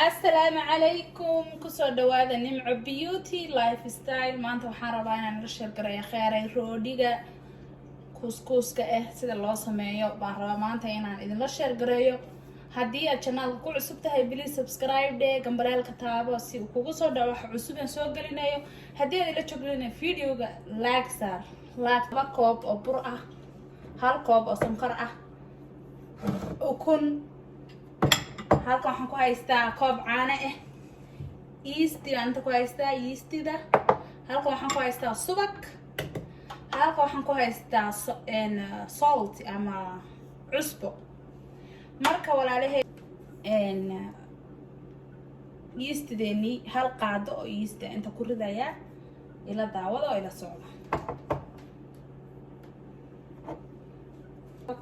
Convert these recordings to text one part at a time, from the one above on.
السلام عليكم كسر دواد نمع بيوتي لايف ستايل ما أنت وحاربة أنا نرشل قرية خيري روديجا كوسكوس كأه سيد الله سمايو بحربة ما أنت هنا إذا نرشل قرية هدي القناة كل عصبتها بلي سبسكرايب ده جنبري الكتابة سي وكوسر دوا عصوبين سوق لنا هدي اللي تشوفلنا فيديو لايك صار لايك بكوب أو برقة هالكوب أو سمكرة وكن halkan waxaan ku haystaa koob caano ah yeast aan ku haystaa yeastida halkan waxaan ku haystaa subag halkan waxaan ku haystaa salt ama cusbo marka walaalahay yeastideeni hal qaado oo yeast inta ku ridaya ila daawada oo ila socda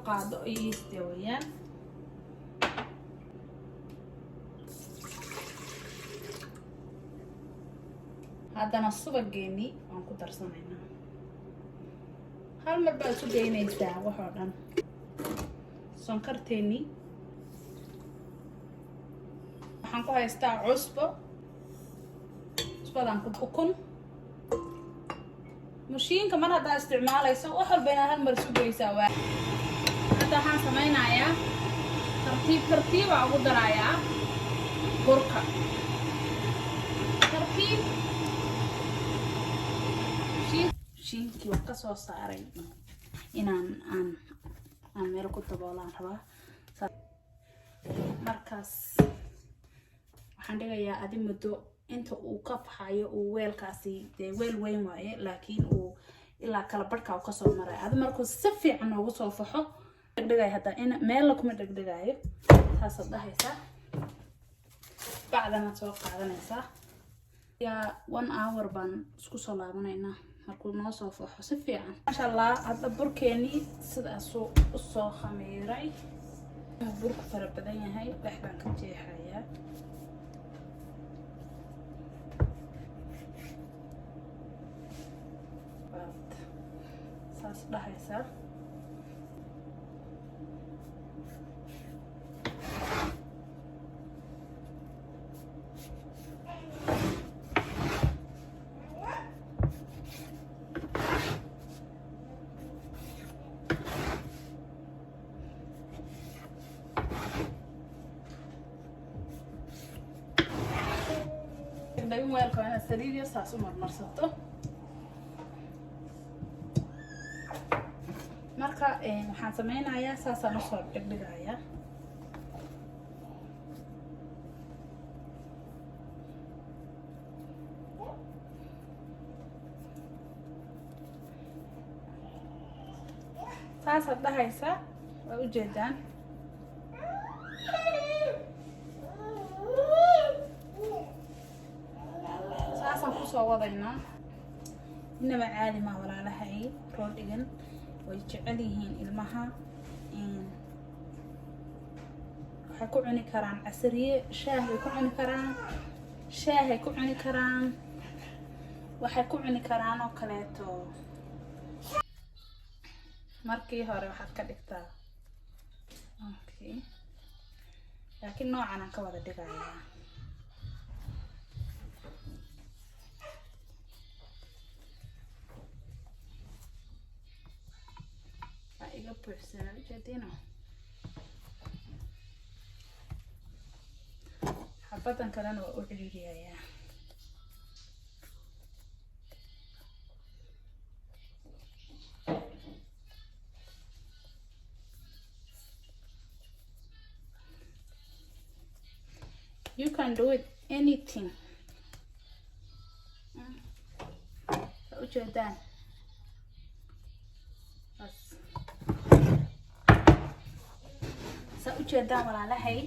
qaado oo yeast weeyaan haddana subageeni waan ku darsanaynaa hal mar baa isu geynaysaa waxoo dhan sonkorteeni waxaan ku haystaa cusbadan ukun mashiinka mar haddaa isticmaalayso wax walba inaad hal mar isu geysaa waa hadda waxaan samaynayaa tartiibaa ugu darayaa burka tartiib shiinkii waan ka soo saaray inaan meel ku daboolaan rabaa markaas waxaan dhigayaa adi muddo inta uu ka baxayo uu weelkaasi dee weel weyn waaye laakiin uu ilaa kala barhka uu kasoo maray adi markuu si fiican noogu soo faxo dhigdhigaya hadda in meella kuma dhigdhigayo taasaad dhahaysaa bacdanaad soo qaadanaysaa yaa 1 hour baan isku soo laabanaynaa markuu noo soo faxo si fiican masha allah hadda burkeeni sidaasuu u soo khamiiray burku fara badan yahay dhex baan ka jeexayaa saas dhahaysaa دايما ويلكم أنا سريري ساس مرسطه marka waxaan sameynayaa saasaan u soo dhigdhigayaa saasaad dhahaysaa waa u jeedaan saasaan kusoo wadaynaa inaba caadi maa walaalahay roodhigan way jecel yihiin ilmaha waxay ku cuni karaan casriye shaahay ku cuni karaan shaahay ku cuni karaan waxay ku cuni karaan oo kaleeto markii hore waxaad ka dhigtaa okay laakiin noocan aan ka wada dhigayaa xabadan kalena waa u ciriiriyayaa you can do it anything u jeedaan sa u jeedaan walaalahay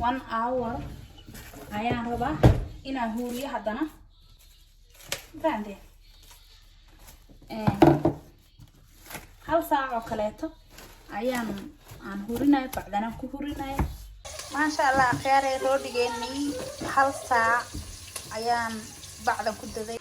1 hour ayaan rabaa inaan huuriyo haddana fahamteen hal saac oo kaleeto ayaan huurinayo bacdanaan ku huurinayo maasha allah akhyaarey roodhigeennii hal saac ayaan bacdan ku daday